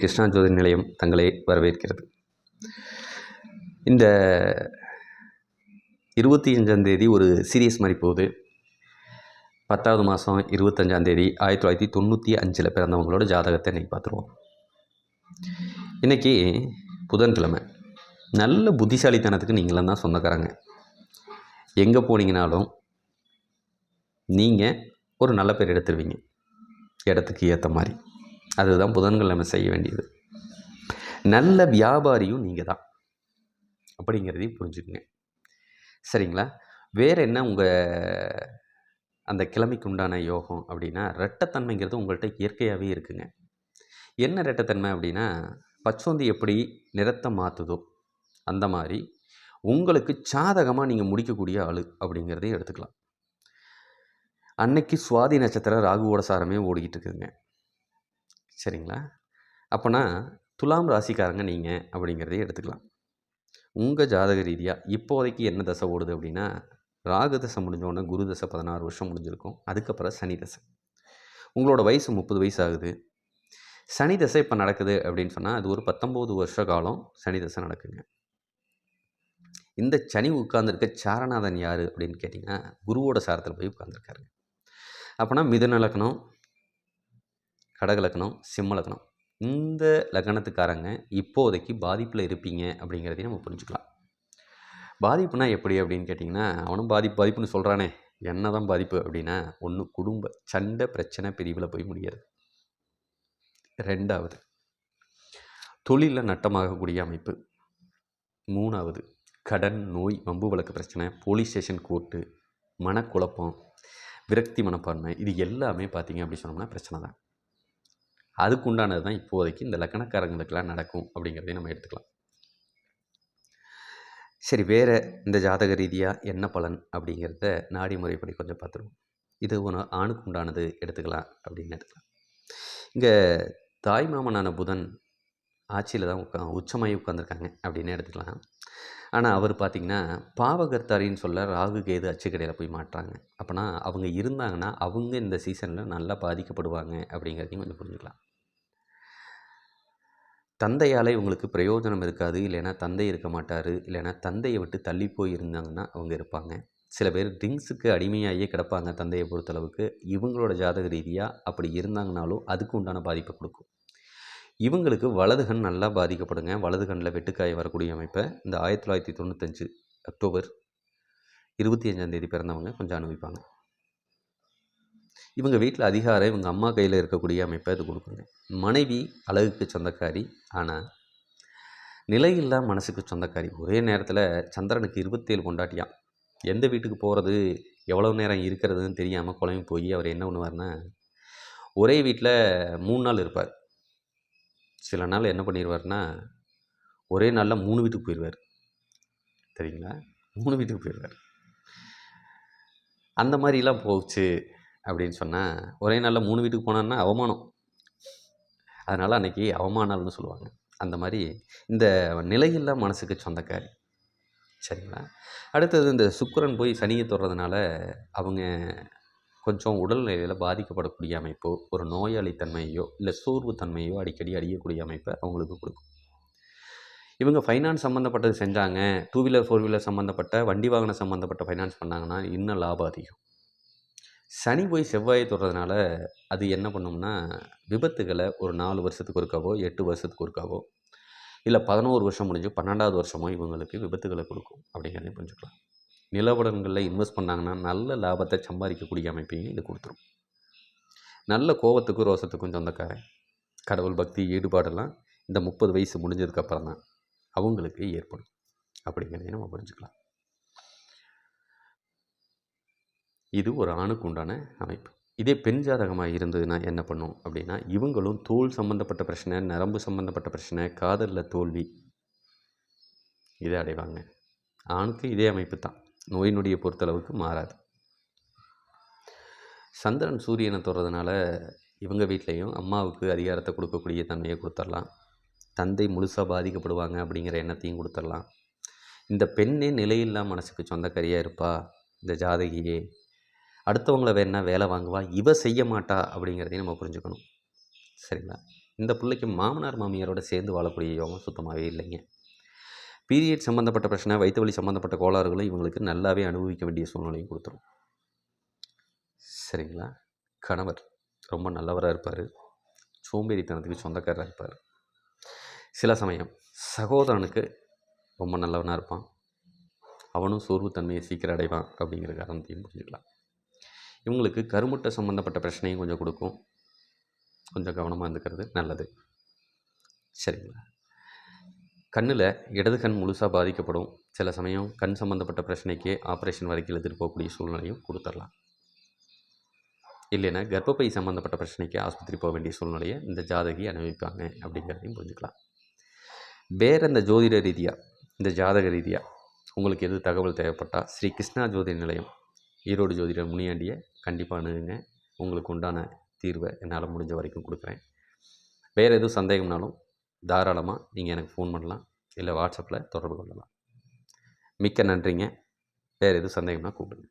கிருஷ்ணா ஜோதி நிலையம் தங்களை வரவேற்கிறது. இந்த 25 ஒரு சீரியஸ் மாதிரி போகுது. 10வது மாதம் 25 1995 பிறந்தவங்களோட ஜாதகத்தை இன்றைக்கி பார்த்துருவோம். இன்றைக்கி புதன்கிழமை. நல்ல புத்திசாலித்தனத்துக்கு நீங்களாம் தான் சொந்தக்காரங்க. எங்கே போனீங்கனாலும் நீங்கள் ஒரு நல்ல பேர் எடுத்துருவீங்க, இடத்துக்கு ஏற்ற மாதிரி. அதுதான் புதன்கிழமை செய்ய வேண்டியது. நல்ல வியாபாரியும் நீங்கள் தான் அப்படிங்கிறதையும் புரிஞ்சுக்குங்க. சரிங்களா? வேறு என்ன உங்கள் அந்த கிழமைக்கு உண்டான யோகம் அப்படின்னா, ரெட்டத்தன்மைங்கிறது உங்கள்கிட்ட இயற்கையாகவே இருக்குங்க. என்ன ரெட்டத்தன்மை அப்படின்னா, பச்சோந்தி எப்படி நிறத்தை மாற்றுதோ அந்த மாதிரி உங்களுக்கு சாதகமாக நீங்கள் முடிக்கக்கூடிய ஆள் அப்படிங்கிறதையும் எடுத்துக்கலாம். அன்னைக்கு சுவாதி நட்சத்திரம் ராகுவோட சாரமே ஓடிக்கிட்டு இருக்குதுங்க. சரிங்களா? அப்போனா துலாம் ராசிக்காரங்க நீங்கள் அப்படிங்கிறதையும் எடுத்துக்கலாம். உங்கள் ஜாதக ரீதியாக இப்போதைக்கு என்ன தசை ஓடுது அப்படின்னா, ராகு தசை முடிஞ்சோடனே குரு தசை 16 வருஷம் முடிஞ்சிருக்கும். அதுக்கப்புறம் சனி தசை. உங்களோட வயசு 30 வயசு ஆகுது. சனி தசை இப்போ நடக்குது அப்படின்னு சொன்னால் அது ஒரு 19 வருஷ காலம் சனி தசை நடக்குங்க. இந்த சனி உட்கார்ந்துருக்க சாரநாதன் யார் அப்படின்னு கேட்டிங்கன்னா, குருவோட சாரத்தில் போய் உட்கார்ந்துருக்காருங்க. அப்போனா மிதுன லக்னம், கடக லக்னம், சிம்ம லக்னம், இந்த லக்னத்துக்காரங்க இப்போதைக்கு பாதிப்பில் இருப்பீங்க அப்படிங்கிறதையும் நம்ம புரிஞ்சுக்கலாம். பாதிப்புனா எப்படி அப்படின்னு கேட்டிங்கன்னா, அவனும் பாதிப்புன்னு சொல்கிறானே, என்ன தான் பாதிப்பு அப்படின்னா, ஒன்று குடும்ப சண்டை பிரச்சனை பிரிவில் போய் முடியாது. 2வது தொழிலில் நட்டமாகக்கூடிய அமைப்பு. 3வது கடன், நோய், வம்பு வழக்கு பிரச்சனை, போலீஸ் ஸ்டேஷன், கோர்ட்டு, மனக்குழப்பம், விரக்தி மனப்பான்மை, இது எல்லாமே பார்த்திங்க அப்படி சொன்னோம்னா பிரச்சனை தான். அதுக்கு உண்டானது தான் இப்போதைக்கு இந்த லக்கணக்காரங்களுக்கெல்லாம் நடக்கும் அப்படிங்கிறதையும் நம்ம எடுத்துக்கலாம். சரி, வேறு இந்த ஜாதக ரீதியாக என்ன பலன் அப்படிங்கிறத நாடி முறைப்படி கொஞ்சம் பார்த்துருவோம். இது ஒன்று ஆணுக்கு உண்டானது எடுத்துக்கலாம் அப்படின்னு எடுத்துக்கலாம். இங்கே தாய் மாமனான புதன் ஆட்சியில் தான் உச்சமாகி உட்காந்துருக்காங்க அப்படின்னு எடுத்துக்கலாம். ஆனால் அவர் பார்த்திங்கன்னா பாவகர்த்தாரின்னு சொல்ல ராகு கேது அச்சுக்கடையில் போய் மாட்டுறாங்க. அப்போனா அவங்க இருந்தாங்கன்னா அவங்க இந்த சீசனில் நல்லா பாதிக்கப்படுவாங்க அப்படிங்கிறதையும் கொஞ்சம் புரிஞ்சுக்கலாம். தந்தையால் இவங்களுக்கு பிரயோஜனம் இருக்காது, இல்லைன்னா தந்தை இருக்க மாட்டார், இல்லைன்னா தந்தையை விட்டு தள்ளி போய் இருந்தாங்கன்னா அவங்க இருப்பாங்க. சில பேர் ட்ரிங்க்ஸுக்கு அடிமையாகியே கிடப்பாங்க. தந்தையை பொறுத்தளவுக்கு இவங்களோட ஜாதக ரீதியாக அப்படி இருந்தாங்கனாலும் அதுக்கு உண்டான பாதிப்பை கொடுக்கும். இவங்களுக்கு வலது கண் நல்லா பாதிக்கப்படுங்க. வலது கண்ணில் வெட்டுக்காய் வரக்கூடிய அமைப்பை இந்த 1995 அக்டோபர் 25 பிறந்தவங்க கொஞ்சம் அனுபவிப்பாங்க. இவங்க வீட்டில் அதிகாரம் இவங்க அம்மா கையில் இருக்கக்கூடிய அமைப்பை இது கொடுக்குங்க. மனைவி அழகுக்கு சொந்தக்காரி, ஆனால் நிலையில்லா மனசுக்கு சொந்தக்காரி. ஒரே நேரத்தில் சந்திரனுக்கு 27 பொண்டாட்டியாம். எந்த வீட்டுக்கு போகிறது, எவ்வளோ நேரம் இருக்கிறதுன்னு தெரியாமல் குழம்பு போய் அவர் என்ன பண்ணுவார்னா, ஒரே வீட்டில் 3 நாள் இருப்பார். சில நாள் என்ன பண்ணிடுவார்னா, ஒரே நாளில் 3 வீட்டுக்கு போயிடுவார். சரிங்களா? 3 வீட்டுக்கு போயிடுவார். அந்த மாதிரிலாம் போச்சு அப்படின்னு சொன்னால், ஒரே நாளில் 3 வீட்டுக்கு போனான்னா அவமானம். அதனால் அன்றைக்கி அவமானம்னு சொல்லுவாங்க. அந்த மாதிரி இந்த நிலையில்லா மனசுக்கு சொந்தக்காரி. சரிங்களா? அடுத்தது இந்த சுக்கிரன் போய் சனியை தொடுறதுனால அவங்க கொஞ்சம் உடல்நிலையில் பாதிக்கப்படக்கூடிய அமைப்போ, ஒரு நோயாளித்தன்மையோ இல்லை சோர்வு தன்மையோ அடிக்கடி அடையக்கூடிய அமைப்பை அவங்களுக்கு கொடுக்கும். இவங்க ஃபைனான்ஸ் சம்மந்தப்பட்டது செஞ்சாங்க, 2 வீலர் 4 வீலர் சம்மந்தப்பட்ட வண்டி வாகனம் சம்மந்தப்பட்ட ஃபைனான்ஸ் பண்ணாங்கன்னா இன்னும் லாபம் அதிகம். சனி போய் செவ்வாயை தொடுறதுனால அது என்ன பண்ணும்னா, விபத்துகளை ஒரு 4 வருஷத்துக்கு ஒருக்காவோ 8 வருஷத்துக்கு ஒருக்காவோ இல்லை 11 வருஷம் முடிஞ்சு 12வது வருஷமோ இவங்களுக்கு விபத்துகளை கொடுக்கும் அப்படிங்கிறதையும் புரிஞ்சுக்கலாம். நிலவடங்களில் இன்வெஸ்ட் பண்ணாங்கன்னா நல்ல லாபத்தை சம்பாதிக்கக்கூடிய அமைப்பையும் இது கொடுத்துரும். நல்ல கோபத்துக்கும் ரோசத்துக்கும் சொந்தக்காரன். கடவுள் பக்தி ஈடுபாடெல்லாம் இந்த 30 வயசு முடிஞ்சதுக்கப்புறம் தான் அவங்களுக்கு ஏற்படும் அப்படிங்கிறதையும் நம்ம புரிஞ்சுக்கலாம். இது ஒரு ஆணுக்கு உண்டான அமைப்பு. இதே பெண் ஜாதகமாக இருந்ததுன்னா என்ன பண்ணும் அப்படின்னா, இவங்களும் தோல் சம்மந்தப்பட்ட பிரச்சனை, நரம்பு சம்மந்தப்பட்ட பிரச்சனை, காதலில் தோல்வி இதை அடைவாங்க. ஆணுக்கு இதே அமைப்பு தான். நோய் நொடியை பொறுத்தளவுக்கு மாறாது. சந்திரன் சூரியனை தொடுறதுனால இவங்க வீட்லேயும் அம்மாவுக்கு அதிகாரத்தை கொடுக்கக்கூடிய தன்மையை கொடுத்துடலாம். தந்தை முழுசாக பாதிக்கப்படுவாங்க அப்படிங்கிற எண்ணத்தையும் கொடுத்துடலாம். இந்த பெண்ணே நிலையில்லா மனசுக்கு சொந்தக்காரியாக இருப்பா இந்த ஜாதகியே, அடுத்தவங்கள வேணா வேலை வாங்குவா, இவ செய்ய மாட்டா அப்படிங்கிறதையும் நம்ம புரிஞ்சுக்கணும். சரிங்களா? இந்த பிள்ளைக்கு மாமனார் மாமியாரோட சேர்ந்து வாழக்கூடிய யோகம் சுத்தமாகவே இல்லைங்க. பீரியட் சம்மந்தப்பட்ட பிரச்சனை, வயிற்று வலி சம்மந்தப்பட்ட கோளாறுகளும் இவங்களுக்கு நல்லாவே அனுபவிக்க வேண்டிய சூழ்நிலையும் கொடுத்துரும். சரிங்களா? கணவர் ரொம்ப நல்லவராக இருப்பார், சோம்பேறித்தனத்துக்கு சொந்தக்காரராக இருப்பார். சில சமயம் சகோதரனுக்கு ரொம்ப நல்லவனாக இருப்பான், அவனும் சோர்வுத்தன்மையை சீக்கிரம் அடைவான் அப்படிங்கிற காரணத்தையும் புரிஞ்சுக்கலாம். இவங்களுக்கு கருமுட்டை சம்மந்தப்பட்ட பிரச்சனையும் கொஞ்சம் கொடுக்கும், கொஞ்சம் கவனமாக இருந்துக்கிறது நல்லது. சரிங்களா? கண்ணில் இடது கண் முழுசாக பாதிக்கப்படும். சில சமயம் கண் சம்மந்தப்பட்ட பிரச்சனைக்கே ஆப்ரேஷன் வரைக்கும் எடுத்துகிட்டு போகக்கூடிய சூழ்நிலையும் கொடுத்துடலாம். இல்லைன்னா கர்ப்பப்பை சம்மந்தப்பட்ட பிரச்சனைக்கு ஆஸ்பத்திரி போக வேண்டிய சூழ்நிலையை இந்த ஜாதகி அனுபவிப்பாங்க அப்படிங்கிறதையும் புரிஞ்சுக்கலாம். வேறு இந்த ஜோதிட ரீதியாக, இந்த ஜாதக ரீதியாக உங்களுக்கு எது தகவல் தேவைப்பட்டால் ஸ்ரீ கிருஷ்ணா ஜோதிட நிலையம், ஈரோடு ஜோதிடர் முனியாண்டியை கண்டிப்பாக அணுகுங்க. உங்களுக்கு உண்டான தீர்வை என்னால் முடிஞ்ச வரைக்கும் கொடுக்குறேன். வேறு எதுவும் சந்தேகம்னாலும் தாராளமாக நீங்கள் எனக்கு ஃபோன் பண்ணலாம், இல்லை வாட்ஸ்அப்பில் தொடர்பு கொள்ளலாம். மிக்க நன்றிங்க. வேறு எதுவும் சந்தேகம்னா கூப்பிடுங்க.